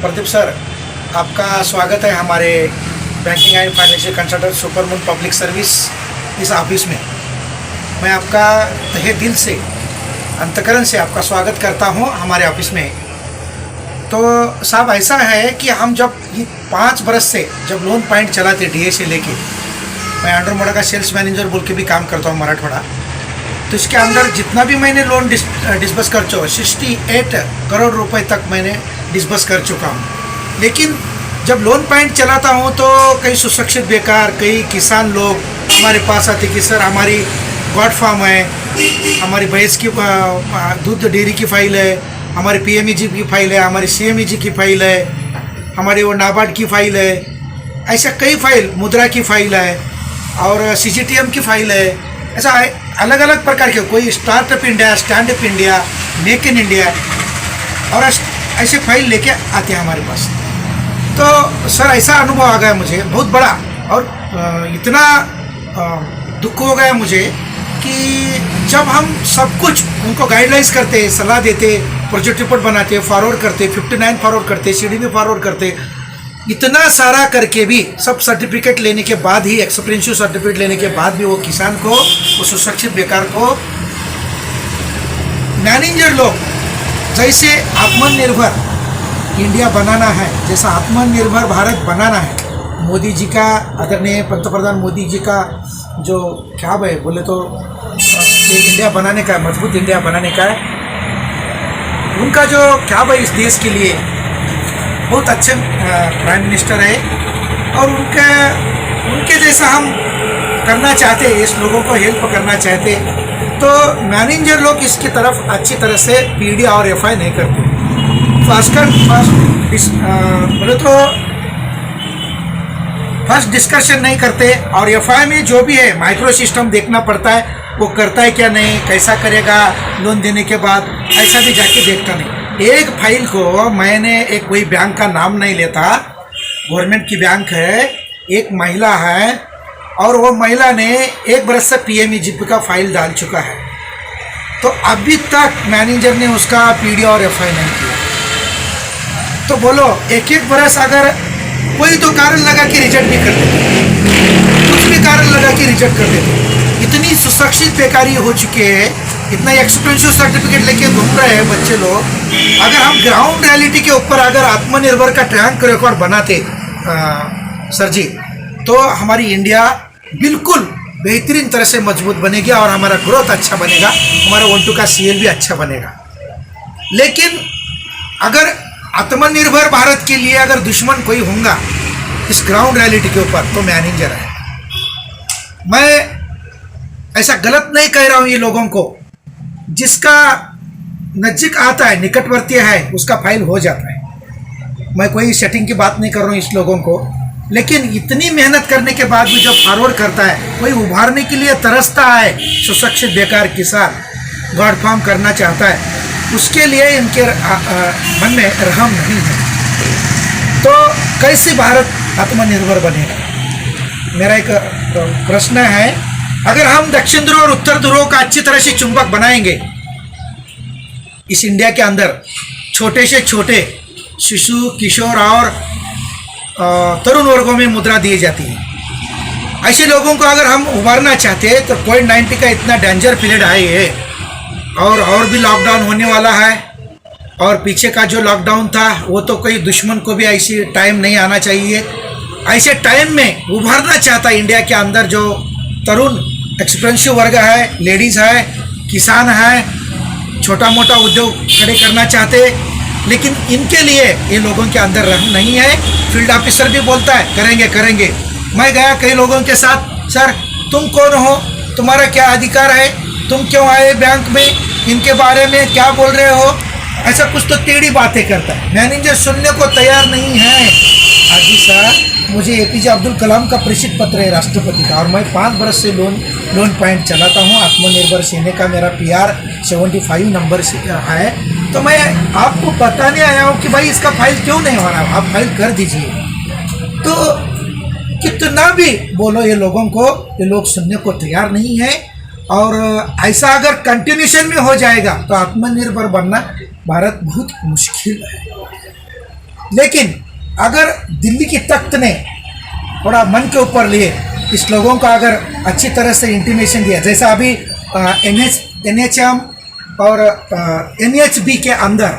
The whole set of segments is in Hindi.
प्रदीप सर, आपका स्वागत है हमारे banking and financial consultant supermoon public service इस ऑफिस में। मैं आपका तहे दिल से अंतकरण से आपका स्वागत करता हूं हमारे ऑफिस में। तो साहब, ऐसा है कि हम जब ये 5 बरस से जब लोन पॉइंट चलाते डीए से लेके, मैं अंडरमोड़ा का सेल्स मैनेजर बोल के भी काम करता हूँ मराठवाड़ा। तो इसके अंदर जितना भी मैंने लोन डिस्बर्स कर चुका, 68 करोड़ रुपए तक मैंने डिस्बर्स कर चुका हूँ। लेकिन जब लोन पॉइंट चलाता हूँ तो कई सुशिक्षित बेकार, कई किसान लोग हमारे पास आते कि सर हमारी गॉड फार्म है, हमारी भैंस की दूध डेयरी की फाइल है, हमारी पीएमईजी की फाइल है, हमारी सीएमईजी की फाइल है, हमारी वो नाबार्ड की फाइल है, ऐसा कई फाइल, मुद्रा की फाइल है और सीजीटीएम की फाइल है। ऐसा अलग अलग प्रकार के, कोई startup India, stand up India, make in India और ऐसे फाइल लेके आते हैं हमारे पास। तो सर ऐसा अनुभव आ गया मुझे बहुत बड़ा, और इतना दुख हो गया मुझे कि जब हम सब कुछ उनको गाइडलाइंस करते, सलाह देते, प्रोजेक्ट रिपोर्ट बनाते, फॉरवर्ड करते, 59 फॉरवर्ड करते, सीडीबी फॉरवर्ड करते, इतना सारा करके भी, सब सर्टिफिकेट लेने के बाद ही, एक्सपीरियंशियल सर्टिफिकेट लेने के बाद भी वो किसान को, वो सुशिक्षित बेकार को, मैनेजर लोग जैसे आत्मनिर्भर इंडिया बनाना है, जैसा आत्मनिर्भर भारत बनाना है, मोदी जी का, आदरणीय पंतप्रधान मोदी जी का जो ख्याल है, बोले तो इंडिया बनाने का, मजबूत इंडिया बनाने का है, उनका जो ख्याल है इस देश के लिए, बहुत अच्छे प्राइम मिनिस्टर है और उनके जैसा हम करना चाहते, इस लोगों को हेल्प करना चाहते, तो मैनेजर लोग इसकी तरफ अच्छी तरह से पीडी और एफआई नहीं करते। बोले तो फर्स्ट डिस्कशन नहीं करते, और एफआई में जो भी है माइक्रो सिस्टम देखना पड़ता है, वो करता है क्या नहीं, कैसा करेगा लोन देने के बाद, ऐसा भी जाके देखता नहीं। एक फाइल को मैंने, एक कोई बैंक का नाम नहीं लेता, गवर्नमेंट की बैंक है, एक महिला है और वो महिला ने 1 बरस से पीएमईजीपी का फाइल डाल चुका है, तो अभी तक मैनेजर ने उसका पीडी और एफआई नहीं किया। तो बोलो, एक बरस अगर कोई तो कारण लगा कि रिजेक्ट भी कर देते, कुछ भी कारण लगा कि रिजेक्ट कर देते। इतनी सुशिक्षित बेकारी हो चुके हैं, इतना एक्सपेंसिव सर्टिफिकेट लेके घूम रहे हैं बच्चे लोग। अगर हम ग्राउंड रियलिटी के ऊपर अगर आत्मनिर्भर का ट्रैक रिकॉर्ड बनाते सर जी, तो हमारी इंडिया बिल्कुल बेहतरीन तरह से मजबूत बनेगी और हमारा ग्रोथ अच्छा बनेगा, हमारा 1-2 का सीएल भी अच्छा बनेगा। लेकिन अगर आत्मनिर्भर भारत के लिए अगर दुश्मन कोई होगा इस ग्राउंड रियलिटी के ऊपर, तो मैनेजर है। मैं ऐसा गलत नहीं कह रहा हूं ये लोगों को, जिसका नजदीक आता है, निकटवर्ती है, उसका फाइल हो जाता है। मैं कोई सेटिंग की बात नहीं कर रहा हूँ इस लोगों को, लेकिन इतनी मेहनत करने के बाद भी जब फॉरवर्ड करता है, कोई उभारने के लिए तरसता है, सुशिक्षित बेकार किसान गॉड फार्म करना चाहता है, उसके लिए इनके मन में रहम नहीं है, तो कैसे भारत आत्मनिर्भर बनेगा? मेरा एक प्रश्न है, अगर हम दक्षिण ध्रुव और उत्तर ध्रुव का अच्छी तरह से चुंबक बनाएंगे इस इंडिया के अंदर, छोटे से छोटे शिशु, किशोर और तरुण वर्गों में मुद्रा दी जाती है, ऐसे लोगों को अगर हम उभारना चाहते हैं, तो कोविड-19 का इतना डेंजर पीरियड है ये, और भी लॉकडाउन होने वाला है, और पीछे का जो लॉकडाउन था वो तो कोई दुश्मन को भी ऐसी टाइम नहीं आना चाहिए। ऐसे टाइम में उभरना चाहता है इंडिया के अंदर जो तरुण एक्सपेंसिव वर्ग है, लेडीज़ है, किसान है, छोटा मोटा उद्योग खड़े करना चाहते, लेकिन इनके लिए ये लोगों के अंदर रहम नहीं है। फील्ड ऑफिसर भी बोलता है करेंगे करेंगे। मैं गया कई लोगों के साथ, सर तुम कौन हो, तुम्हारा क्या अधिकार है, तुम क्यों आए बैंक में, इनके बारे में क्या बोल रहे हो, ऐसा कुछ तो टेढ़ी बातें करता है। मैनेजर सुनने को तैयार नहीं है। हाजी साहब, मुझे एपीजे अब्दुल कलाम का प्रेषित पत्र है राष्ट्रपति का, और मैं 5 बरस से लोन पॉइंट चलाता हूँ। आत्मनिर्भर सेने का मेरा PR 75 नंबर से है। तो मैं आपको बताने आया हूँ कि भाई इसका फाइल क्यों नहीं हो रहा, आप फाइल कर दीजिए। तो कितना भी बोलो ये लोगों को, ये लोग सुनने को तैयार नहीं है। और ऐसा अगर कंटिन्यूशन में हो जाएगा तो आत्मनिर्भर बनना भारत बहुत मुश्किल है। लेकिन अगर दिल्ली की तख्त ने थोड़ा मन के ऊपर लिए इस लोगों को अगर अच्छी तरह से इंटीमेशन दिया, जैसा अभी NHM और NHB के अंदर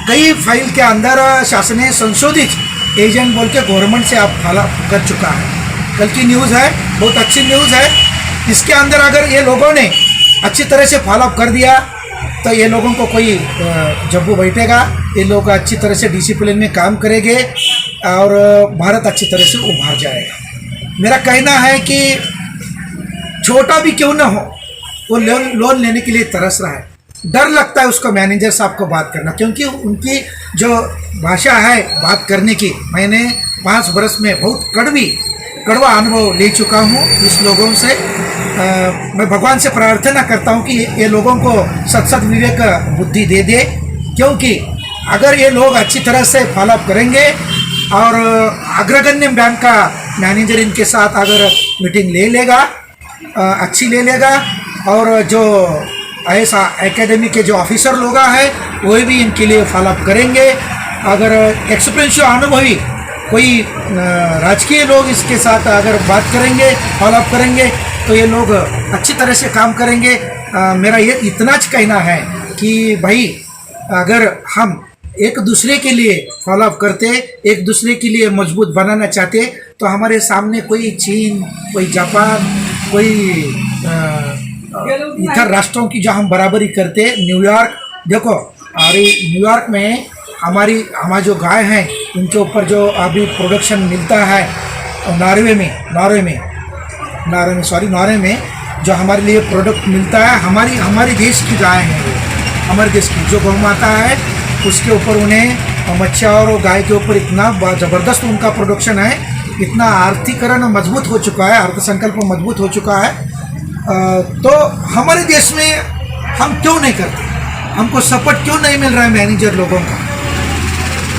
कई फाइल के अंदर शासन ने संशोधित एजेंट बोल के गवर्नमेंट से आप फॉलो कर चुका है। कल की न्यूज़ है, बहुत अच्छी न्यूज़ है। इसके अंदर अगर ये लोगों ने अच्छी तरह से फॉलो कर दिया तो ये लोगों को कोई जब वो बैठेगा, ये लोग अच्छी तरह से डिसिप्लिन में काम करेंगे और भारत अच्छी तरह से उभर जाएगा। मेरा कहना है कि छोटा भी क्यों ना हो, वो लोन लेने के लिए तरस रहा है। डर लगता है उसको मैनेजर साहब को बात करना, क्योंकि उनकी जो भाषा है बात करने की, मैंने 5 वर्ष में बहुत कड़वा अनुभव ले चुका हूँ इस लोगों से। मैं भगवान से प्रार्थना करता हूँ कि ये लोगों को सत विवेक बुद्धि दे दे, क्योंकि अगर ये लोग अच्छी तरह से फॉलोअप करेंगे और अग्रगण्य बैंक का मैनेजर इनके साथ अगर मीटिंग ले लेगा, अच्छी ले लेगा, और जो ऐसा एकेडमी के जो ऑफिसर लोग हैं वो भी इनके लिए फॉलोअप करेंगे। अगर एक्सपीरियंशियल अनुभवी कोई राजकीय लोग इसके साथ अगर बात करेंगे, फॉलोअप करेंगे, तो ये लोग अच्छी तरह से काम करेंगे। मेरा ये इतना कहना है कि भाई अगर हम एक दूसरे के लिए फॉलोअप करते, एक दूसरे के लिए मजबूत बनाना चाहते, तो हमारे सामने कोई चीन, कोई जापान, कोई इतर राष्ट्रों की जो हम बराबरी करते, न्यूयॉर्क देखो, अरे न्यूयॉर्क में हमारी जो गाय हैं उनके ऊपर जो अभी प्रोडक्शन मिलता है, नॉर्वे में जो हमारे लिए प्रोडक्ट मिलता है, हमारी देश की गाय है, हमारे देश की जो गौ माता है, उसके ऊपर उन्हें मच्छा और गाय के ऊपर इतना ज़बरदस्त उनका प्रोडक्शन है, इतना आर्थिकरण मजबूत हो चुका है, अर्थसंकल्प मजबूत हो चुका है। तो हमारे देश में हम क्यों नहीं करते? हमको सपोर्ट क्यों नहीं मिल रहा है मैनेजर लोगों का?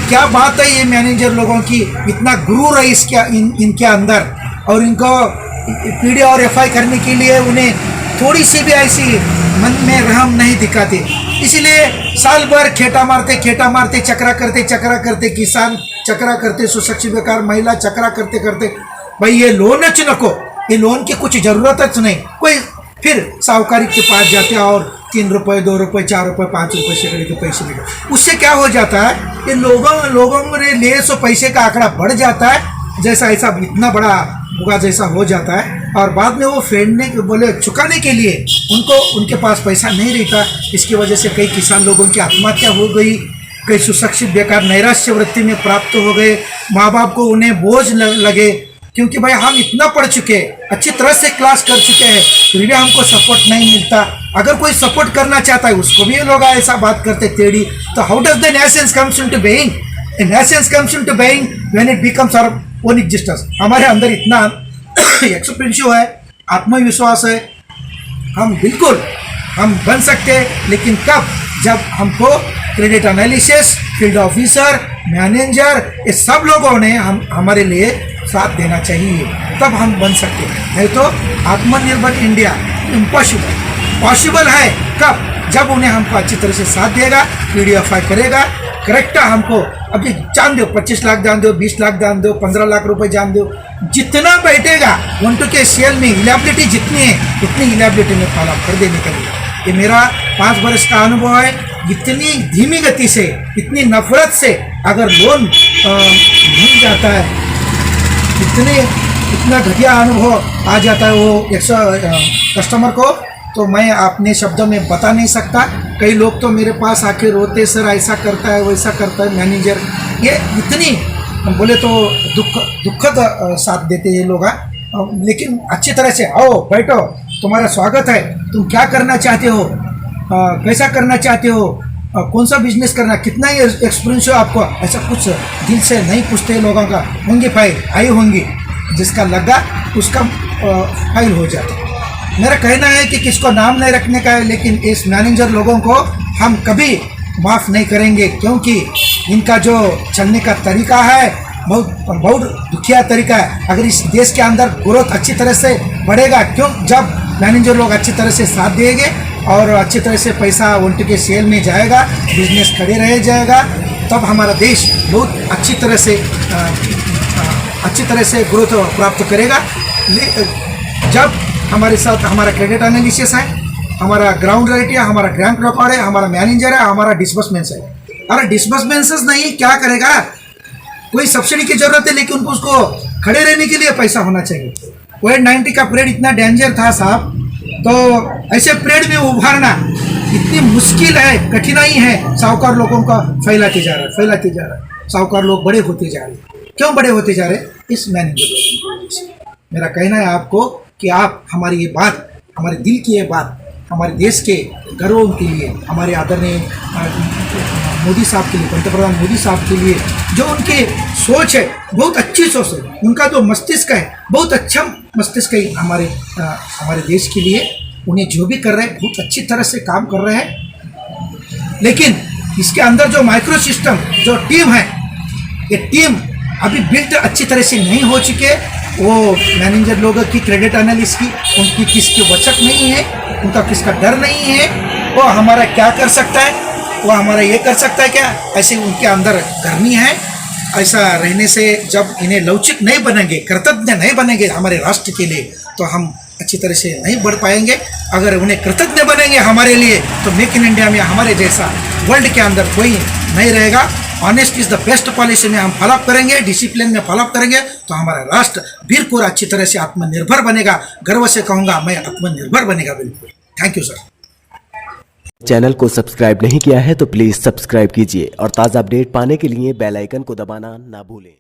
क्या बात है ये मैनेजर लोगों की, इतना गुरूर है इनके अंदर, और इनको पीडी और एफआई करने के लिए उन्हें थोड़ी सी भी ऐसी मन में रहम नहीं दिखाते। इसलिए साल भर खेटा मारते, चक्रा करते, किसान चक्रा करते, सुशिक्षित बेकार महिला चक्रा करते भाई ये लोन नको, ये लोन की कुछ ज़रूरत नहीं। कोई फिर साहूकारी के पास जाते हैं और 3 रुपये, 2 रुपये, 4 रुपये, 5 रुपये सैकड़े के पैसे लेकर, उससे क्या हो जाता है, ये लोगों में लिए सो पैसे का आंकड़ा बढ़ जाता है, जैसा ऐसा इतना बड़ा भुगा जैसा हो जाता है, और बाद में वो चुकाने के लिए उनके पास पैसा नहीं रहता। इसकी वजह से कई किसान लोगों की आत्महत्या हो गई, कई सुशिक्षित बेकार नैराश्य वृत्ति में प्राप्त हो गए, माँ बाप को उन्हें बोझ लगे, क्योंकि भाई हम इतना पढ़ चुके, अच्छी तरह से क्लास कर चुके हैं, फिर भी हमको सपोर्ट नहीं मिलता। अगर कोई सपोर्ट करना चाहता है उसको भी ये लोग ऐसा बात करते टेढ़ी। तो how does the nations comes into being? A nations comes into being when it becomes our own existence. हमारे अंदर इतना एक्सपीरियंस है, आत्मविश्वास है, हम बन सकते हैं, लेकिन कब? जब हमको credit analysis, field officer, manager, ये सब लोगों ने हमारे लिए साथ देना चाहिए, तब हम बन सकते हैं। नहीं तो आत्मनिर्भर इंडिया पॉसिबल है कब? जब उन्हें हमको अच्छी तरह से साथ देगा, पीडीएफआई करेगा, करेक्ट हमको अभी जान दो, 25 लाख जान दो, 20 लाख जान दो, 15 लाख रुपए जान दो, जितना बैठेगा 1-2 के सेल में इलेबिलिटी जितनी है उतनी इलेबिलिटी में फॉलो कर देने के लिए। ये मेरा 5 वर्ष का अनुभव है। इतनी धीमी गति से, इतनी नफरत से अगर लोन मिल जाता है, इतना घटिया अनुभव आ जाता है वो कस्टमर को, तो मैं अपने शब्दों में बता नहीं सकता। कई लोग तो मेरे पास आके रोते, सर ऐसा करता है, वैसा करता है मैनेजर, ये इतनी बोले तो दुखद साथ देते ये लोग। लेकिन अच्छी तरह से आओ, बैठो, तुम्हारा स्वागत है, तुम क्या करना चाहते हो, कैसा करना चाहते हो, कौन सा बिजनेस करना, कितना एक्सपीरियंस हो आपको, ऐसा कुछ दिल से नहीं पूछते लोगों का। होंगी फाइल आई होंगी, जिसका लगा उसका फाइल हो जाता। मेरा कहना है कि किसको नाम नहीं रखने का है, लेकिन इस मैनेजर लोगों को हम कभी माफ़ नहीं करेंगे, क्योंकि इनका जो चलने का तरीका है बहुत दुखिया तरीका है। अगर इस देश के अंदर ग्रोथ अच्छी तरह से बढ़ेगा, क्यों? जब मैनेजर लोग अच्छी तरह से साथ देंगे और अच्छी तरह से पैसा 1-2 के सेल में जाएगा, बिजनेस खड़े रह जाएगा, तब हमारा देश बहुत अच्छी तरह से ग्रोथ प्राप्त करेगा। जब हमारे साथ हमारा क्रेडिट एनालिसिस है, हमारा ग्राउंड रेट है, हमारा ग्रांट रिकॉर्ड है, हमारा मैनेजर है, हमारा डिस्बर्समेंट्स है। अरे डिस्बर्समेंट्स नहीं क्या करेगा, कोई सब्सिडी की जरूरत है लेकिन उसको खड़े रहने के लिए पैसा होना चाहिए। कोविड-19 का पीरियड इतना डेंजर था साहब, तो ऐसे पीरियड में उभारना इतनी मुश्किल है, कठिनाई है। साहूकार लोगों का फैलाते जा रहा है। साहूकार लोग बड़े होते जा रहे हैं। क्यों बड़े होते जा रहे हैं? इस मैनेजर। मेरा कहना है आपको कि आप हमारी ये बात, हमारे दिल की ये बात, हमारे देश के गर्व के लिए, हमारे आदरणीय मोदी साहब के लिए, पंतप्रधान मोदी साहब के लिए, जो उनकी सोच है बहुत अच्छी सोच है, उनका जो मस्तिष्क है बहुत अच्छा मस्तिष्क है हमारे देश के लिए। उन्हें जो भी कर रहे हैं बहुत अच्छी तरह से काम कर रहे हैं। लेकिन इसके अंदर जो माइक्रो सिस्टम, जो टीम है, ये टीम अभी बिल्ट अच्छी तरह से नहीं हो चुके। वो मैनेजर लोगों की क्रेडिट एनालिस्ट की, उनकी किसकी बचत नहीं है, उनका किसका डर नहीं है। वो हमारा क्या कर सकता है, वो हमारा ये कर सकता है क्या, ऐसे उनके अंदर करनी है। ऐसा रहने से जब इन्हें लवचिक नहीं बनेंगे, कृतज्ञ नहीं बनेंगे हमारे राष्ट्र के लिए, तो हम अच्छी तरह से नहीं बढ़ पाएंगे। अगर उन्हें कृतज्ञ बनेंगे हमारे लिए, तो मेक इन इंडिया में हमारे जैसा वर्ल्ड के अंदर कोई नहीं रहेगा। Honest is the best policy में हम फॉलोअप करेंगे, डिसिप्लिन में फॉलोअप करेंगे, तो हमारा राष्ट्र बिल्कुल अच्छी तरह से आत्मनिर्भर बनेगा। गर्व से कहूँगा मैं, आत्मनिर्भर बनेगा बिल्कुल। Thank you sir. चैनल को सब्सक्राइब नहीं किया है तो प्लीज़ सब्सक्राइब कीजिए और ताज़ा अपडेट पाने के लिए बेल आइकन को दबाना ना भूलें।